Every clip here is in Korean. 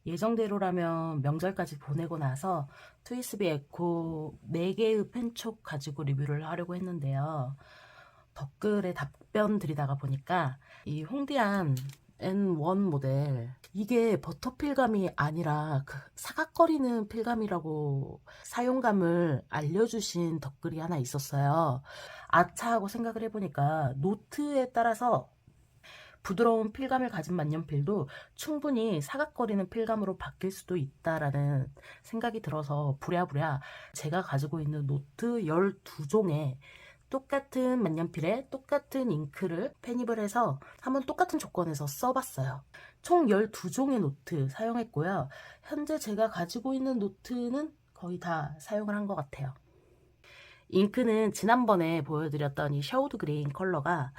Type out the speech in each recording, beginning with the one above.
예정대로라면 명절까지 보내고 나서 트위스비 에코 4개의 펜촉 가지고 리뷰를 하려고 했는데요. 댓글에 답변 드리다가 보니까 이 홍디안 N1 모델 이게 버터 필감이 아니라 그 사각거리는 필감이라고 사용감을 알려주신 댓글이 하나 있었어요. 아차 하고 생각을 해보니까 노트에 따라서 부드러운 필감을 가진 만년필도 충분히 사각거리는 필감으로 바뀔 수도 있다라는 생각이 들어서 부랴부랴 제가 가지고 있는 노트 12종에 똑같은 만년필에 똑같은 잉크를 편입을 해서 한번 똑같은 조건에서 써봤어요. 총 12종의 노트 사용했고요. 현재 제가 가지고 있는 노트는 거의 다 사용을 한 것 같아요. 잉크는 지난번에 보여드렸던 이 샤우드 그린 컬러가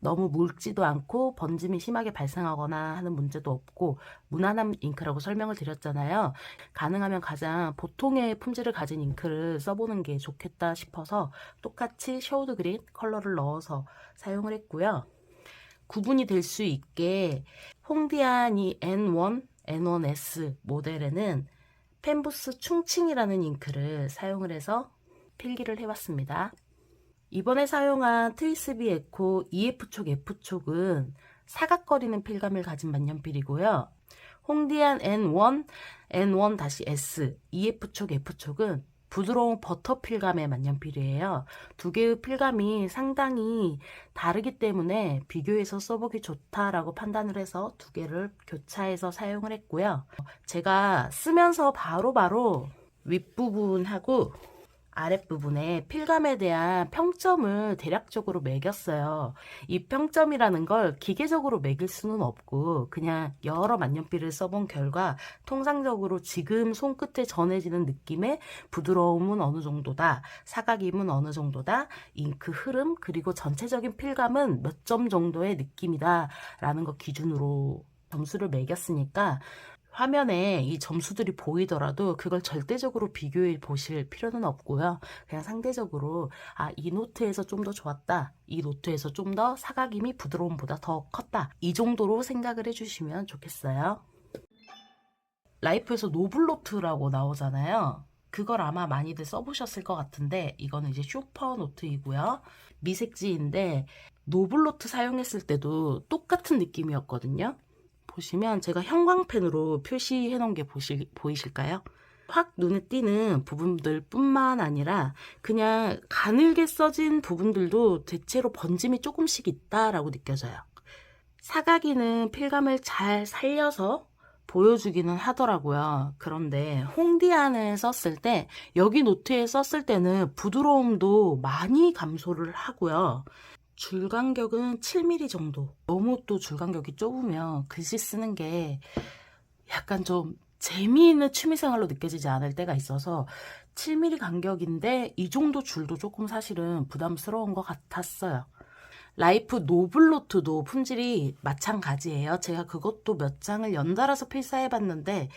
너무 묽지도 않고 번짐이 심하게 발생하거나 하는 문제도 없고 무난한 잉크라고 설명을 드렸잖아요. 가능하면 가장 보통의 품질을 가진 잉크를 써보는 게 좋겠다 싶어서 똑같이 샤우드 그린 컬러를 넣어서 사용을 했고요. 구분이 될 수 있게 홍디안 이 N1, N1S 모델에는 펜부스 충칭이라는 잉크를 사용을 해서 필기를 해봤습니다. 이번에 사용한 트위스비 에코 EF촉 F촉은 사각거리는 필감을 가진 만년필이고요. 홍디안 N1, N1-S EF촉 F촉은 부드러운 버터 필감의 만년필이에요. 두 개의 필감이 상당히 다르기 때문에 비교해서 써보기 좋다라고 판단을 해서 두 개를 교차해서 사용을 했고요. 제가 쓰면서 바로바로 윗부분하고 아랫부분에 필감에 대한 평점을 대략적으로 매겼어요. 이 평점이라는 걸 기계적으로 매길 수는 없고 그냥 여러 만년필을 써본 결과 통상적으로 지금 손끝에 전해지는 느낌의 부드러움은 어느 정도다, 사각임은 어느 정도다, 잉크 흐름 그리고 전체적인 필감은 몇 점 정도의 느낌이다 라는 거 기준으로 점수를 매겼으니까 화면에 이 점수들이 보이더라도 그걸 절대적으로 비교해 보실 필요는 없고요. 그냥 상대적으로 이 노트에서 좀 더 좋았다. 이 노트에서 좀 더 사각임이 부드러움보다 더 컸다. 이 정도로 생각을 해주시면 좋겠어요. 라이프에서 노블노트라고 나오잖아요. 그걸 아마 많이들 써보셨을 것 같은데 이거는 이제 슈퍼 노트이고요. 미색지인데 노블노트 사용했을 때도 똑같은 느낌이었거든요. 보시면 제가 형광펜으로 표시해 놓은 게 보이실까요? 확 눈에 띄는 부분들 뿐만 아니라 그냥 가늘게 써진 부분들도 대체로 번짐이 조금씩 있다라고 느껴져요. 사각이는 필감을 잘 살려서 보여주기는 하더라고요. 그런데 홍디안을 썼을 때 여기 노트에 썼을 때는 부드러움도 많이 감소를 하고요. 줄 간격은 7mm 정도. 너무 또 줄 간격이 좁으면 글씨 쓰는 게 약간 좀 재미있는 취미생활로 느껴지지 않을 때가 있어서 7mm 간격인데 이 정도 줄도 조금 사실은 부담스러운 것 같았어요. 라이프 노블노트도 품질이 마찬가지예요. 제가 그것도 몇 장을 연달아서 필사해봤는데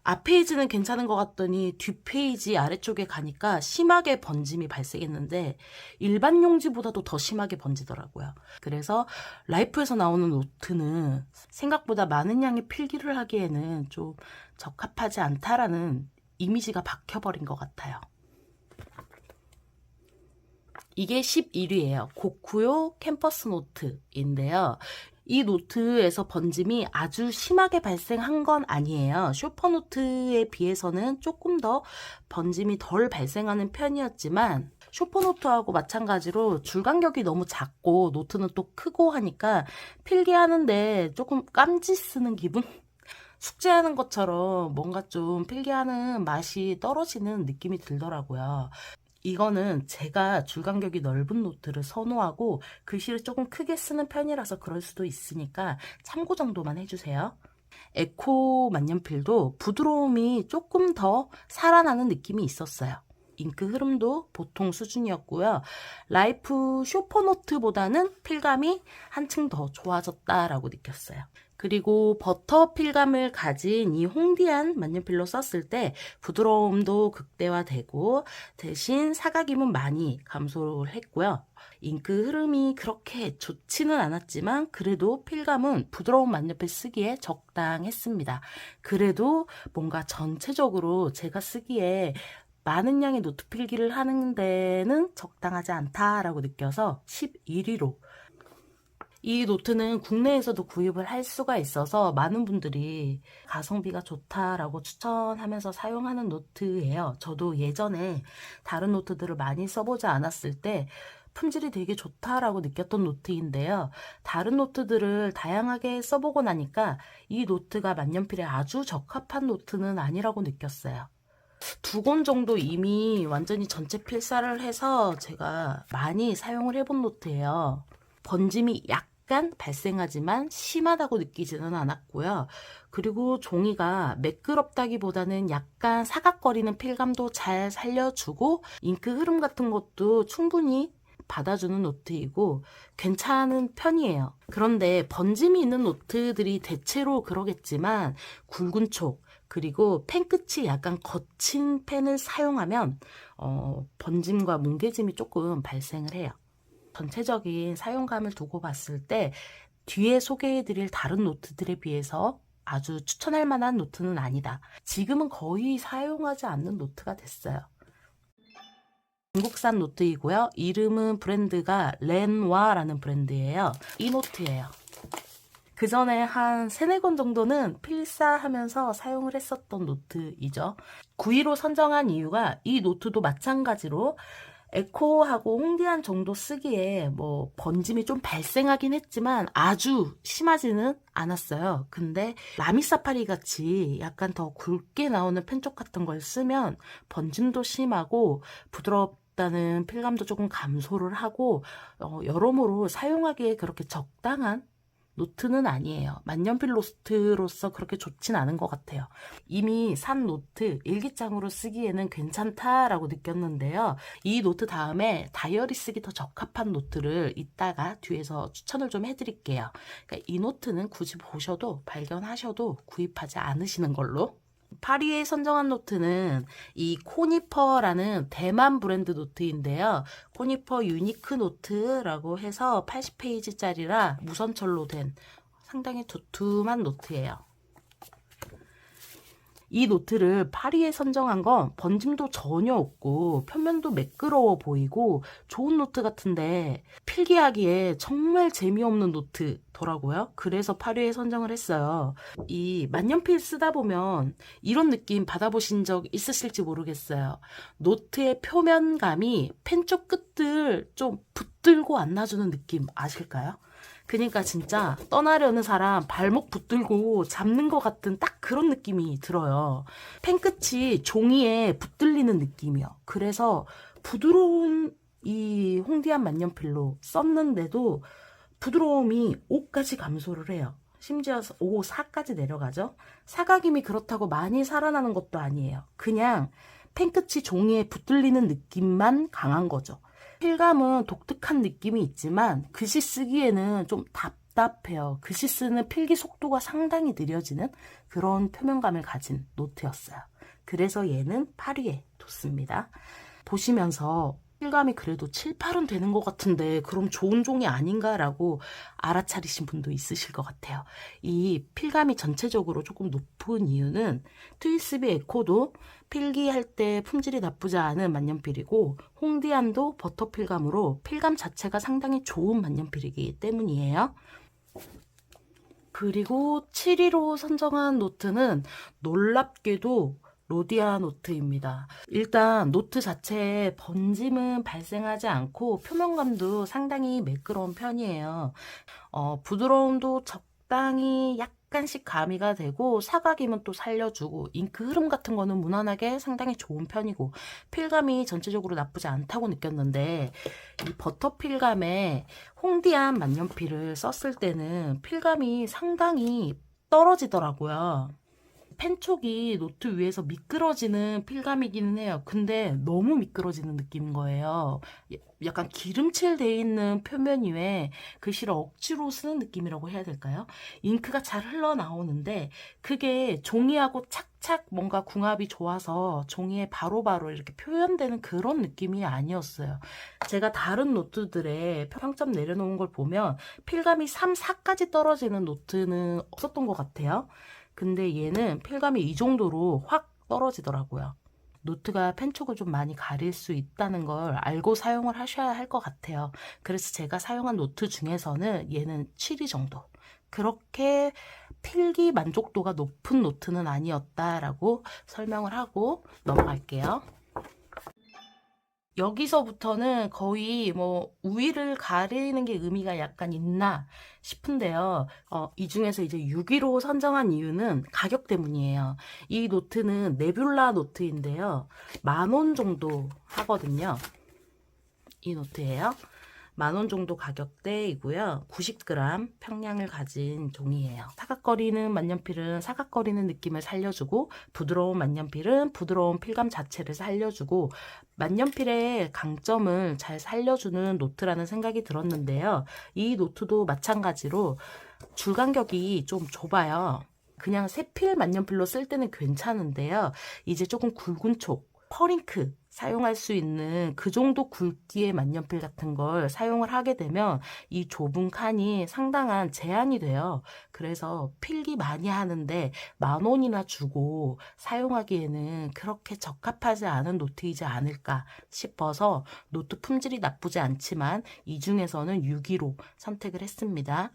앞페이지는 괜찮은 것 같더니 뒷페이지 아래쪽에 가니까 심하게 번짐이 발생했는데 일반 용지보다도 더 심하게 번지더라고요. 그래서 라이프에서 나오는 노트는 생각보다 많은 양의 필기를 하기에는 좀 적합하지 않다라는 이미지가 박혀버린 것 같아요. 이게 11위예요. 고쿠요 캠퍼스 노트인데요. 이 노트에서 번짐이 아주 심하게 발생한 건 아니에요. 슈퍼노트에 비해서는 조금 더 번짐이 덜 발생하는 편이었지만 슈퍼노트하고 마찬가지로 줄 간격이 너무 작고 노트는 또 크고 하니까 필기하는데 조금 깜지 쓰는 기분? 숙제하는 것처럼 뭔가 좀 필기하는 맛이 떨어지는 느낌이 들더라고요. 이거는 제가 줄 간격이 넓은 노트를 선호하고 글씨를 조금 크게 쓰는 편이라서 그럴 수도 있으니까 참고 정도만 해주세요. 에코 만년필도 부드러움이 조금 더 살아나는 느낌이 있었어요. 잉크 흐름도 보통 수준이었고요. 라이프 슈퍼노트보다는 필감이 한층 더 좋아졌다라고 느꼈어요. 그리고 버터 필감을 가진 이 홍디안 만년필로 썼을 때 부드러움도 극대화되고 대신 사각임은 많이 감소를 했고요. 잉크 흐름이 그렇게 좋지는 않았지만 그래도 필감은 부드러운 만년필 쓰기에 적당했습니다. 그래도 뭔가 전체적으로 제가 쓰기에 많은 양의 노트 필기를 하는 데는 적당하지 않다라고 느껴서 11위로. 이 노트는 국내에서도 구입을 할 수가 있어서 많은 분들이 가성비가 좋다라고 추천하면서 사용하는 노트예요. 저도 예전에 다른 노트들을 많이 써보지 않았을 때 품질이 되게 좋다라고 느꼈던 노트인데요. 다른 노트들을 다양하게 써보고 나니까 이 노트가 만년필에 아주 적합한 노트는 아니라고 느꼈어요. 2권 정도 이미 완전히 전체 필사를 해서 제가 많이 사용을 해본 노트예요. 번짐이 약간 발생하지만 심하다고 느끼지는 않았고요. 그리고 종이가 매끄럽다기보다는 약간 사각거리는 필감도 잘 살려주고 잉크 흐름 같은 것도 충분히 받아주는 노트이고 괜찮은 편이에요. 그런데 번짐이 있는 노트들이 대체로 그러겠지만 굵은 촉 그리고 펜 끝이 약간 거친 펜을 사용하면 번짐과 뭉개짐이 조금 발생을 해요. 전체적인 사용감을 두고 봤을 때 뒤에 소개해드릴 다른 노트들에 비해서 아주 추천할 만한 노트는 아니다. 지금은 거의 사용하지 않는 노트가 됐어요. 중국산 노트이고요. 이름은 브랜드가 렌와라는 브랜드예요. 이 노트예요. 그 전에 한 3-4권 정도는 필사하면서 사용을 했었던 노트이죠. 9위로 선정한 이유가 이 노트도 마찬가지로 에코하고 홍디안 정도 쓰기에 뭐 번짐이 좀 발생하긴 했지만 아주 심하지는 않았어요. 근데 라미사파리 같이 약간 더 굵게 나오는 펜촉 같은 걸 쓰면 번짐도 심하고 부드럽다는 필감도 조금 감소를 하고 여러모로 사용하기에 그렇게 적당한 노트는 아니에요. 만년필 노트로서 그렇게 좋진 않은 것 같아요. 이미 산 노트 일기장으로 쓰기에는 괜찮다라고 느꼈는데요. 이 노트 다음에 다이어리 쓰기 더 적합한 노트를 이따가 뒤에서 추천을 좀 해드릴게요. 그러니까 이 노트는 굳이 보셔도 발견하셔도 구입하지 않으시는 걸로. 8위에 선정한 노트는 이 코니퍼라는 대만 브랜드 노트인데요. 코니퍼 유니크 노트라고 해서 80페이지짜리라 무선철로 된 상당히 두툼한 노트예요. 이 노트를 8위에 선정한 건 번짐도 전혀 없고 표면도 매끄러워 보이고 좋은 노트 같은데 필기하기에 정말 재미없는 노트더라고요. 그래서 8위에 선정을 했어요. 이 만년필 쓰다 보면 이런 느낌 받아보신 적 있으실지 모르겠어요. 노트의 표면감이 펜쪽 끝을 좀 붙들고 안 놔주는 느낌 아실까요? 그러니까 진짜 떠나려는 사람 발목 붙들고 잡는 것 같은 딱 그런 느낌이 들어요. 펜끝이 종이에 붙들리는 느낌이요. 그래서 부드러운 이 홍디안 만년필로 썼는데도 부드러움이 5까지 감소를 해요. 심지어 5, 4까지 내려가죠. 사각임이 그렇다고 많이 살아나는 것도 아니에요. 그냥 펜끝이 종이에 붙들리는 느낌만 강한 거죠. 필감은 독특한 느낌이 있지만 글씨 쓰기에는 좀 답답해요. 글씨 쓰는 필기 속도가 상당히 느려지는 그런 표면감을 가진 노트였어요. 그래서 얘는 8위에 뒀습니다. 보시면서 필감이 그래도 7, 8은 되는 것 같은데 그럼 좋은 종이 아닌가라고 알아차리신 분도 있으실 것 같아요. 이 필감이 전체적으로 조금 높은 이유는 트위스비 에코도 필기할 때 품질이 나쁘지 않은 만년필이고 홍디안도 버터 필감으로 필감 자체가 상당히 좋은 만년필이기 때문이에요. 그리고 7위로 선정한 노트는 놀랍게도 로디아 노트입니다. 일단 노트 자체에 번짐은 발생하지 않고 표면감도 상당히 매끄러운 편이에요. 부드러움도 적당히 약간씩 가미가 되고 사각임은 또 살려주고 잉크 흐름 같은 거는 무난하게 상당히 좋은 편이고 필감이 전체적으로 나쁘지 않다고 느꼈는데 이 버터 필감에 홍디안 만년필을 썼을 때는 필감이 상당히 떨어지더라고요. 펜촉이 노트 위에서 미끄러지는 필감이기는 해요. 근데 너무 미끄러지는 느낌인 거예요. 약간 기름칠 돼 있는 표면 위에 글씨를 억지로 쓰는 느낌이라고 해야 될까요? 잉크가 잘 흘러나오는데 그게 종이하고 착 착착 뭔가 궁합이 좋아서 종이에 바로바로 이렇게 표현되는 그런 느낌이 아니었어요. 제가 다른 노트들의 평점 내려놓은 걸 보면 필감이 3, 4까지 떨어지는 노트는 없었던 것 같아요. 근데 얘는 필감이 이 정도로 확 떨어지더라고요. 노트가 펜촉을 좀 많이 가릴 수 있다는 걸 알고 사용을 하셔야 할 것 같아요. 그래서 제가 사용한 노트 중에서는 얘는 7위 정도. 그렇게 필기 만족도가 높은 노트는 아니었다라고 설명을 하고 넘어갈게요. 여기서부터는 거의 뭐 우위를 가리는 게 의미가 약간 있나 싶은데요. 이 중에서 이제 6위로 선정한 이유는 가격 때문이에요. 이 노트는 네뷸라 노트인데요. 10,000원 정도 하거든요. 이 노트예요. 10,000원 정도 가격대이고요. 90g 평량을 가진 종이에요. 사각거리는 만년필은 사각거리는 느낌을 살려주고 부드러운 만년필은 부드러운 필감 자체를 살려주고 만년필의 강점을 잘 살려주는 노트라는 생각이 들었는데요. 이 노트도 마찬가지로 줄 간격이 좀 좁아요. 그냥 세필 만년필로 쓸 때는 괜찮은데요. 이제 조금 굵은 촉, 퍼링크 사용할 수 있는 그 정도 굵기의 만년필 같은 걸 사용을 하게 되면 이 좁은 칸이 상당한 제한이 돼요. 그래서 필기 많이 하는데 10,000원이나 주고 사용하기에는 그렇게 적합하지 않은 노트이지 않을까 싶어서 노트 품질이 나쁘지 않지만 이 중에서는 6위로 선택을 했습니다.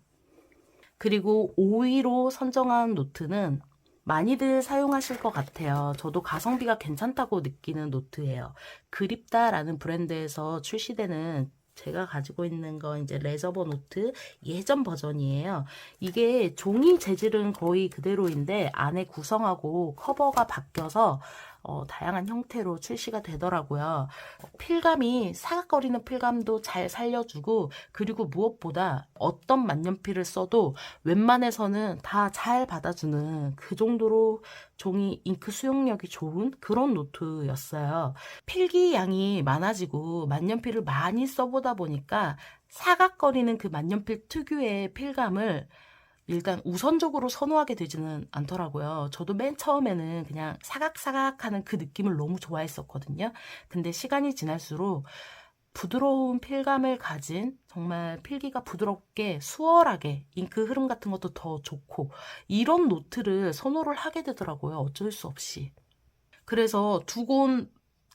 그리고 5위로 선정한 노트는 많이들 사용하실 것 같아요. 저도 가성비가 괜찮다고 느끼는 노트예요. 그립다라는 브랜드에서 출시되는 제가 가지고 있는 건 이제 레저버 노트 예전 버전이에요. 이게 종이 재질은 거의 그대로인데 안에 구성하고 커버가 바뀌어서 다양한 형태로 출시가 되더라고요. 필감이 사각거리는 필감도 잘 살려주고 그리고 무엇보다 어떤 만년필을 써도 웬만해서는 다 잘 받아주는 그 정도로 종이 잉크 수용력이 좋은 그런 노트였어요. 필기 양이 많아지고 만년필을 많이 써보다 보니까 사각거리는 그 만년필 특유의 필감을 일단 우선적으로 선호하게 되지는 않더라고요. 저도 맨 처음에는 그냥 사각사각하는 그 느낌을 너무 좋아했었거든요. 근데 시간이 지날수록 부드러운 필감을 가진 정말 필기가 부드럽게 수월하게 잉크 흐름 같은 것도 더 좋고 이런 노트를 선호를 하게 되더라고요. 어쩔 수 없이. 그래서 두 권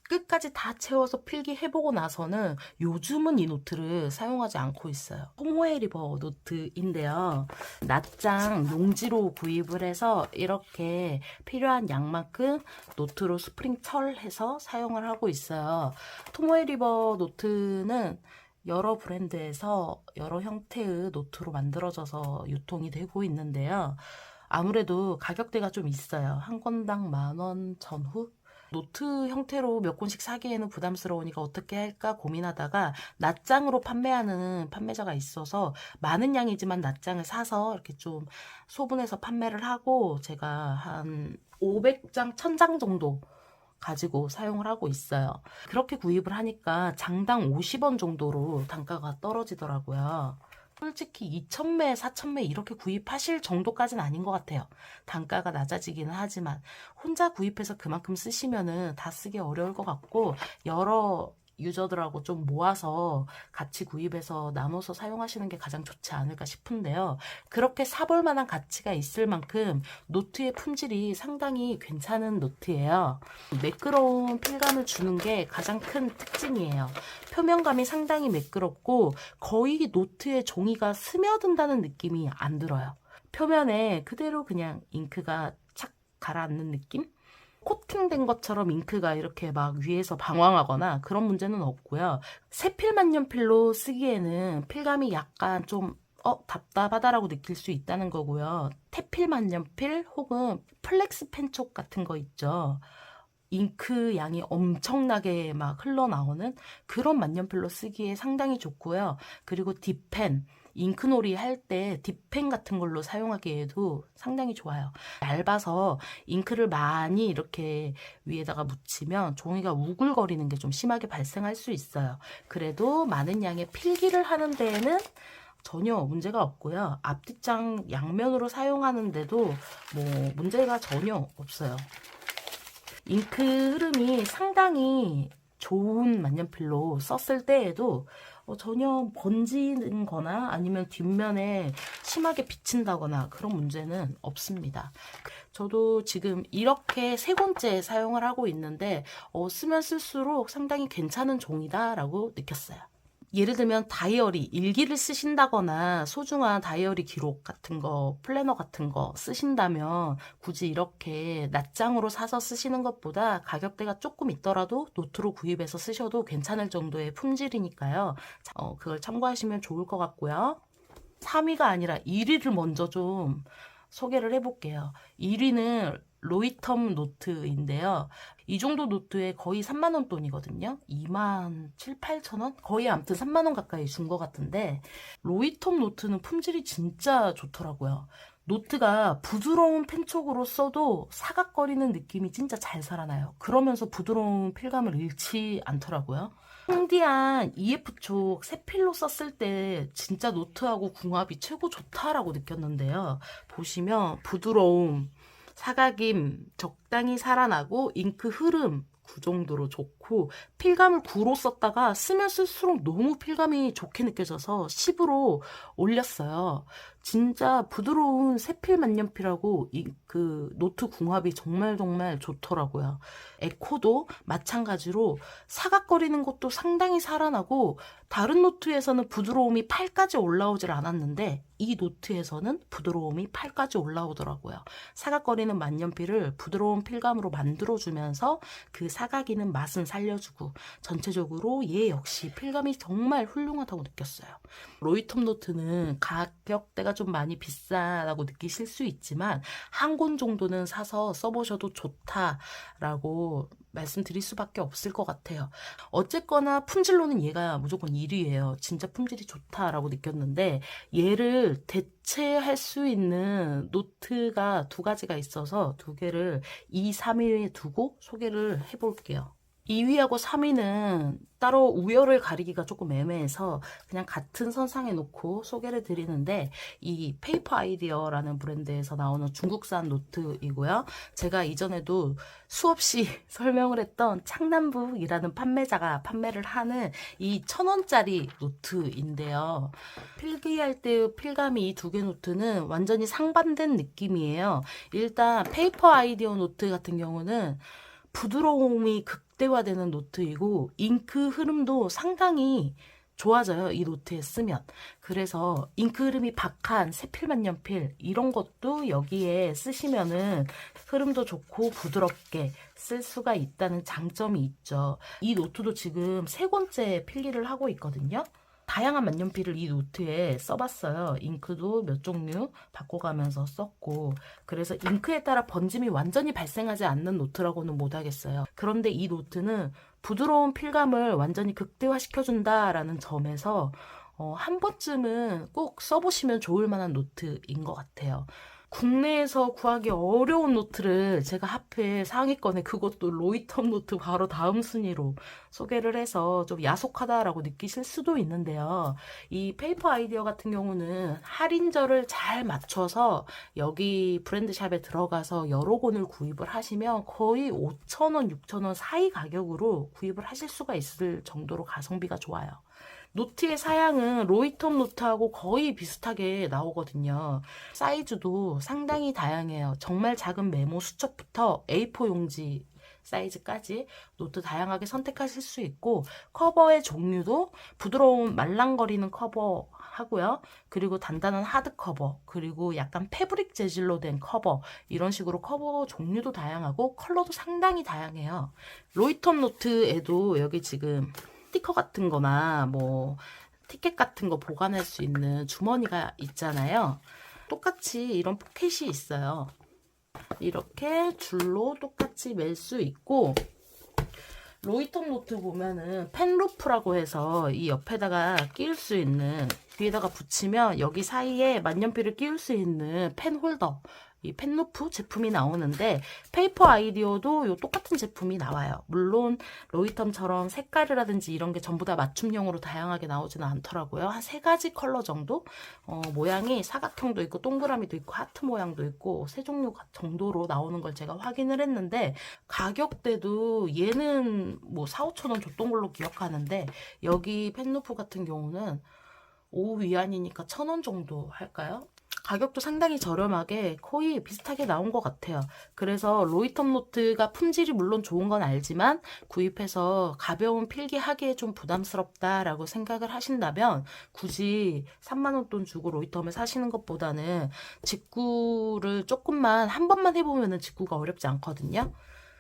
끝까지 다 채워서 필기해보고 나서는 요즘은 이 노트를 사용하지 않고 있어요. 토모에 리버 노트인데요. 낱장 용지로 구입을 해서 이렇게 필요한 양만큼 노트로 스프링 철해서 사용을 하고 있어요. 토모에 리버 노트는 여러 브랜드에서 여러 형태의 노트로 만들어져서 유통이 되고 있는데요. 아무래도 가격대가 좀 있어요. 한 권당 10,000원 전후? 노트 형태로 몇 권씩 사기에는 부담스러우니까 어떻게 할까 고민하다가 낱장으로 판매하는 판매자가 있어서 많은 양이지만 낱장을 사서 이렇게 좀 소분해서 판매를 하고 제가 한 500장, 1000장 정도 가지고 사용을 하고 있어요. 그렇게 구입을 하니까 장당 50원 정도로 단가가 떨어지더라고요. 솔직히 2,000매, 4,000매 이렇게 구입하실 정도까지는 아닌 것 같아요. 단가가 낮아지기는 하지만 혼자 구입해서 그만큼 쓰시면은 다 쓰기 어려울 것 같고 여러 유저들하고 좀 모아서 같이 구입해서 나눠서 사용하시는 게 가장 좋지 않을까 싶은데요. 그렇게 사볼 만한 가치가 있을 만큼 노트의 품질이 상당히 괜찮은 노트예요. 매끄러운 필감을 주는 게 가장 큰 특징이에요. 표면감이 상당히 매끄럽고 거의 노트의 종이가 스며든다는 느낌이 안 들어요. 표면에 그대로 그냥 잉크가 착 가라앉는 느낌? 코팅된 것처럼 잉크가 이렇게 막 위에서 방황하거나 그런 문제는 없고요. 세필 만년필로 쓰기에는 필감이 약간 좀 답답하다라고 느낄 수 있다는 거고요. 태필 만년필 혹은 플렉스 펜촉 같은 거 있죠. 잉크 양이 엄청나게 막 흘러나오는 그런 만년필로 쓰기에 상당히 좋고요. 그리고 딥펜, 잉크놀이 할 때 딥펜 같은 걸로 사용하기에도 상당히 좋아요. 얇아서 잉크를 많이 이렇게 위에다가 묻히면 종이가 우글거리는 게 좀 심하게 발생할 수 있어요. 그래도 많은 양의 필기를 하는 데에는 전혀 문제가 없고요. 앞뒷장 양면으로 사용하는데도 뭐 문제가 전혀 없어요. 잉크 흐름이 상당히 좋은 만년필로 썼을 때에도 전혀 번지는 거나 아니면 뒷면에 심하게 비친다거나 그런 문제는 없습니다. 저도 지금 이렇게 세 번째 사용을 하고 있는데 쓰면 쓸수록 상당히 괜찮은 종이다 라고 느꼈어요. 예를 들면 다이어리, 일기를 쓰신다거나 소중한 다이어리 기록 같은 거, 플래너 같은 거 쓰신다면 굳이 이렇게 낱장으로 사서 쓰시는 것보다 가격대가 조금 있더라도 노트로 구입해서 쓰셔도 괜찮을 정도의 품질이니까요. 그걸 참고하시면 좋을 것 같고요. 3위가 아니라 1위를 먼저 좀 소개를 해볼게요. 1위는 로이텀 노트인데요. 이 정도 노트에 거의 3만원 돈이거든요. 2만 7, 8천원? 거의 아무튼 3만원 가까이 준 것 같은데 로이텀 노트는 품질이 진짜 좋더라고요. 노트가 부드러운 펜촉으로 써도 사각거리는 느낌이 진짜 잘 살아나요. 그러면서 부드러운 필감을 잃지 않더라고요. 홍디안 EF촉 새 필로 썼을 때 진짜 노트하고 궁합이 최고 좋다라고 느꼈는데요. 보시면 부드러움, 사각임 적당히 살아나고 잉크 흐름 그 정도로 좋고 필감을 9로 썼다가 쓰면 쓸수록 너무 필감이 좋게 느껴져서 10으로 올렸어요. 진짜 부드러운 새필 만년필하고 그 노트 궁합이 정말 좋더라고요. 에코도 마찬가지로 사각거리는 것도 상당히 살아나고 다른 노트에서는 부드러움이 8까지 올라오질 않았는데 이 노트에서는 부드러움이 8까지 올라오더라고요. 사각거리는 만년필을 부드러운 필감으로 만들어주면서 그 사각이는 맛은 살려주고 전체적으로 얘 역시 필감이 정말 훌륭하다고 느꼈어요. 로이텀 노트는 가격대가 좀 많이 비싸다고 느끼실 수 있지만 한 권 정도는 사서 써보셔도 좋다라고 말씀드릴 수밖에 없을 것 같아요. 어쨌거나 품질로는 얘가 무조건 1위예요. 진짜 품질이 좋다라고 느꼈는데 얘를 대체할 수 있는 노트가 두 가지가 있어서 두 개를 2, 3위에 두고 소개를 해볼게요. 2위하고 3위는 따로 우열을 가리기가 조금 애매해서 그냥 같은 선상에 놓고 소개를 드리는데 이 페이퍼 아이디어라는 브랜드에서 나오는 중국산 노트이고요. 제가 이전에도 수없이 설명을 했던 창남북이라는 판매자가 판매를 하는 이 1,000원짜리 노트인데요. 필기할 때 필감이 이 두 개 노트는 완전히 상반된 느낌이에요. 일단 페이퍼 아이디어 노트 같은 경우는 부드러움이 극대화되는 노트이고 잉크 흐름도 상당히 좋아져요. 이 노트에 쓰면. 그래서 잉크 흐름이 박한 세필만년필 이런 것도 여기에 쓰시면은 흐름도 좋고 부드럽게 쓸 수가 있다는 장점이 있죠. 이 노트도 지금 세 번째 필기를 하고 있거든요. 다양한 만년필을 이 노트에 써봤어요. 잉크도 몇 종류 바꿔가면서 썼고 그래서 잉크에 따라 번짐이 완전히 발생하지 않는 노트라고는 못하겠어요. 그런데 이 노트는 부드러운 필감을 완전히 극대화시켜준다라는 점에서 한 번쯤은 꼭 써보시면 좋을 만한 노트인 것 같아요. 국내에서 구하기 어려운 노트를 제가 하필 상위권에 그것도 로이텀 노트 바로 다음 순위로 소개를 해서 좀 야속하다라고 느끼실 수도 있는데요. 이 페이퍼 아이디어 같은 경우는 할인절을 잘 맞춰서 여기 브랜드샵에 들어가서 여러 권을 구입을 하시면 거의 5,000원, 6,000원 사이 가격으로 구입을 하실 수가 있을 정도로 가성비가 좋아요. 노트의 사양은 로이텀 노트하고 거의 비슷하게 나오거든요. 사이즈도 상당히 다양해요. 정말 작은 메모 수첩부터 A4 용지 사이즈까지 노트 다양하게 선택하실 수 있고 커버의 종류도 부드러운 말랑거리는 커버 하고요. 그리고 단단한 하드 커버, 그리고 약간 패브릭 재질로 된 커버 이런 식으로 커버 종류도 다양하고 컬러도 상당히 다양해요. 로이텀 노트에도 여기 지금 스티커 같은 거나 뭐 티켓 같은 거 보관할 수 있는 주머니가 있잖아요. 똑같이 이런 포켓이 있어요. 이렇게 줄로 똑같이 멜 수 있고 로이텀 노트 보면은 펜루프라고 해서 이 옆에다가 끼울 수 있는 뒤에다가 붙이면 여기 사이에 만년필을 끼울 수 있는 펜 홀더 이 펜루프 제품이 나오는데 페이퍼 아이디어도 요 똑같은 제품이 나와요. 물론 로이텀처럼 색깔이라든지 이런 게 전부 다 맞춤형으로 다양하게 나오지는 않더라고요. 한 3가지 컬러 정도? 모양이 사각형도 있고 동그라미도 있고 하트 모양도 있고 3종류 정도로 나오는 걸 제가 확인을 했는데 가격대도 얘는 뭐 4, 5천 원 줬던 걸로 기억하는데 여기 펜루프 같은 경우는 5 위안이니까 1,000원 정도 할까요? 가격도 상당히 저렴하게 거의 비슷하게 나온 것 같아요. 그래서 로이텀 노트가 품질이 물론 좋은 건 알지만 구입해서 가벼운 필기하기에 좀 부담스럽다라고 생각을 하신다면 굳이 3만 원 돈 주고 로이텀을 사시는 것보다는 직구를 조금만 한 번만 해보면 직구가 어렵지 않거든요.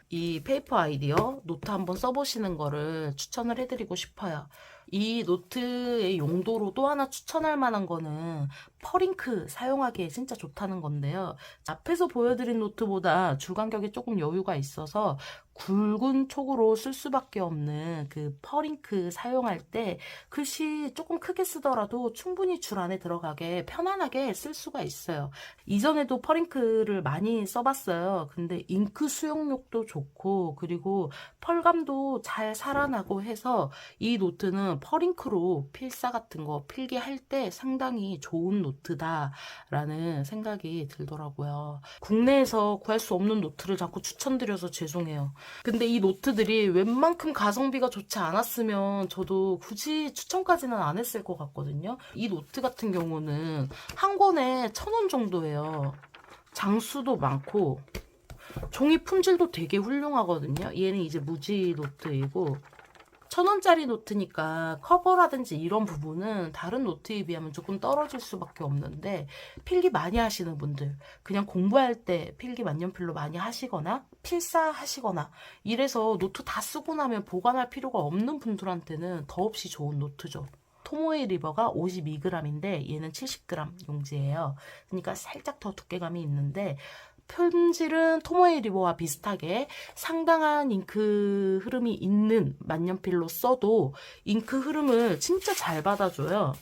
이 페이퍼 아이디어 노트 한번 써보시는 거를 추천을 해드리고 싶어요. 이 노트의 용도로 또 하나 추천할 만한 거는 펄잉크 사용하기에 진짜 좋다는 건데요. 앞에서 보여드린 노트보다 줄 간격이 조금 여유가 있어서 굵은 촉으로 쓸 수밖에 없는 그 펄잉크 사용할 때 글씨 조금 크게 쓰더라도 충분히 줄 안에 들어가게 편안하게 쓸 수가 있어요. 이전에도 펄잉크를 많이 써봤어요. 근데 잉크 수용력도 좋고 그리고 펄감도 잘 살아나고 해서 이 노트는 펄잉크로 필사 같은 거 필기할 때 상당히 좋은 노트다라는 생각이 들더라고요. 국내에서 구할 수 없는 노트를 자꾸 추천드려서 죄송해요. 근데 이 노트들이 웬만큼 가성비가 좋지 않았으면 저도 굳이 추천까지는 안 했을 것 같거든요. 이 노트 같은 경우는 한 권에 1,000원 정도예요. 장수도 많고 종이 품질도 되게 훌륭하거든요. 얘는 이제 무지 노트이고 1,000원짜리 노트니까 커버라든지 이런 부분은 다른 노트에 비하면 조금 떨어질 수밖에 없는데 필기 많이 하시는 분들, 그냥 공부할 때 필기 만년필로 많이 하시거나 필사하시거나 이래서 노트 다 쓰고 나면 보관할 필요가 없는 분들한테는 더없이 좋은 노트죠. 토모에 리버가 52g인데 얘는 70g 용지예요. 그러니까 살짝 더 두께감이 있는데 품질은 토모에 리버와 비슷하게 상당한 잉크 흐름이 있는 만년필로 써도 잉크 흐름을 진짜 잘 받아줘요.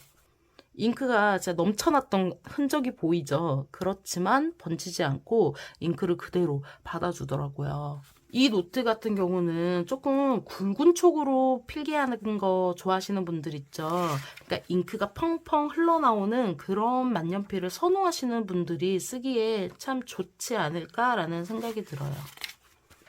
잉크가 진짜 넘쳐났던 흔적이 보이죠. 그렇지만 번지지 않고 잉크를 그대로 받아주더라고요. 이 노트 같은 경우는 조금 굵은 촉으로 필기하는 거 좋아하시는 분들 있죠. 그러니까 잉크가 펑펑 흘러나오는 그런 만년필을 선호하시는 분들이 쓰기에 참 좋지 않을까라는 생각이 들어요.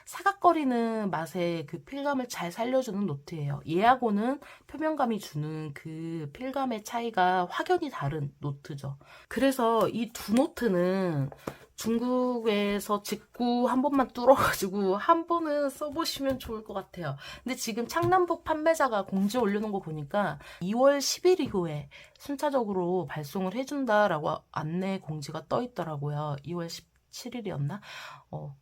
사각거리는 맛의 그 필감을 잘 살려주는 노트예요. 얘하고는 표면감이 주는 그 필감의 차이가 확연히 다른 노트죠. 그래서 이 두 노트는 중국에서 직구 한 번만 뚫어가지고 한 번은 써보시면 좋을 것 같아요. 근데 지금 창남북 판매자가 공지 올려놓은 거 보니까 2월 10일 이후에 순차적으로 발송을 해준다라고 안내 공지가 떠 있더라고요. 2월 17일이었나?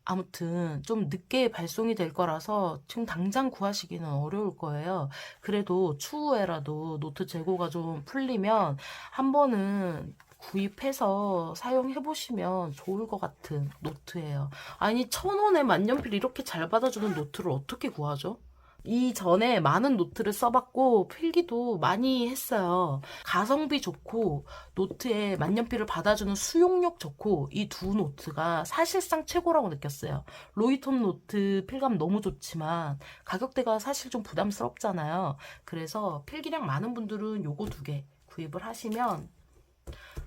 아무튼 좀 늦게 발송이 될 거라서 지금 당장 구하시기는 어려울 거예요. 그래도 추후에라도 노트 재고가 좀 풀리면 한 번은 구입해서 사용해보시면 좋을 것 같은 노트예요. 아니 1,000원에 만년필 이렇게 잘 받아주는 노트를 어떻게 구하죠? 이전에 많은 노트를 써봤고 필기도 많이 했어요. 가성비 좋고 노트에 만년필을 받아주는 수용력 좋고 이 두 노트가 사실상 최고라고 느꼈어요. 로이톱 노트 필감 너무 좋지만 가격대가 사실 좀 부담스럽잖아요. 그래서 필기량 많은 분들은 요거 2개 구입을 하시면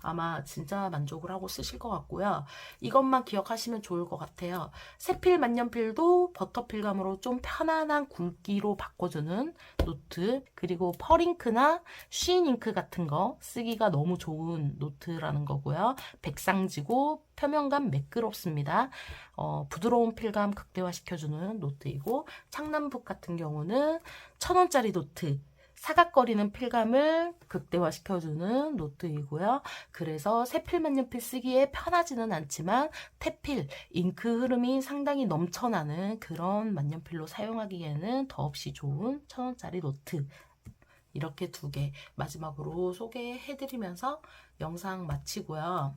아마 진짜 만족을 하고 쓰실 것 같고요. 이것만 기억하시면 좋을 것 같아요. 세필 만년필도 버터필감으로 좀 편안한 굵기로 바꿔주는 노트, 그리고 펄잉크나 쉬인잉크 같은 거 쓰기가 너무 좋은 노트라는 거고요. 백상지고 표면감 매끄럽습니다. 부드러운 필감 극대화시켜주는 노트이고, 창남북 같은 경우는 1,000원짜리 노트, 사각거리는 필감을 극대화시켜주는 노트이고요. 그래서 세필 만년필 쓰기에 편하지는 않지만 태필, 잉크 흐름이 상당히 넘쳐나는 그런 만년필로 사용하기에는 더없이 좋은 1,000원짜리 노트. 이렇게 2개 마지막으로 소개해드리면서 영상 마치고요.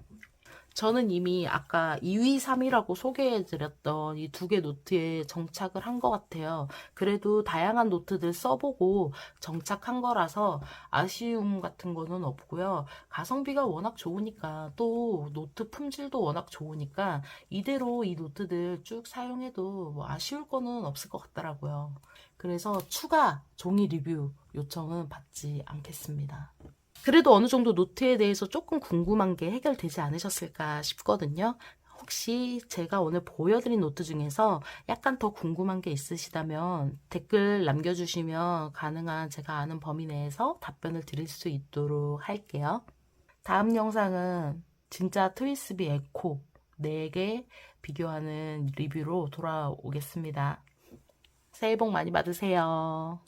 저는 이미 아까 2위, 3위라고 소개해드렸던 이 두 개 노트에 정착을 한 것 같아요. 그래도 다양한 노트들 써보고 정착한 거라서 아쉬움 같은 거는 없고요. 가성비가 워낙 좋으니까 또 노트 품질도 워낙 좋으니까 이대로 이 노트들 쭉 사용해도 뭐 아쉬울 거는 없을 것 같더라고요. 그래서 추가 종이 리뷰 요청은 받지 않겠습니다. 그래도 어느 정도 노트에 대해서 조금 궁금한 게 해결되지 않으셨을까 싶거든요. 혹시 제가 오늘 보여드린 노트 중에서 약간 더 궁금한 게 있으시다면 댓글 남겨주시면 가능한 제가 아는 범위 내에서 답변을 드릴 수 있도록 할게요. 다음 영상은 진짜 트위스비 에코 4개 비교하는 리뷰로 돌아오겠습니다. 새해 복 많이 받으세요.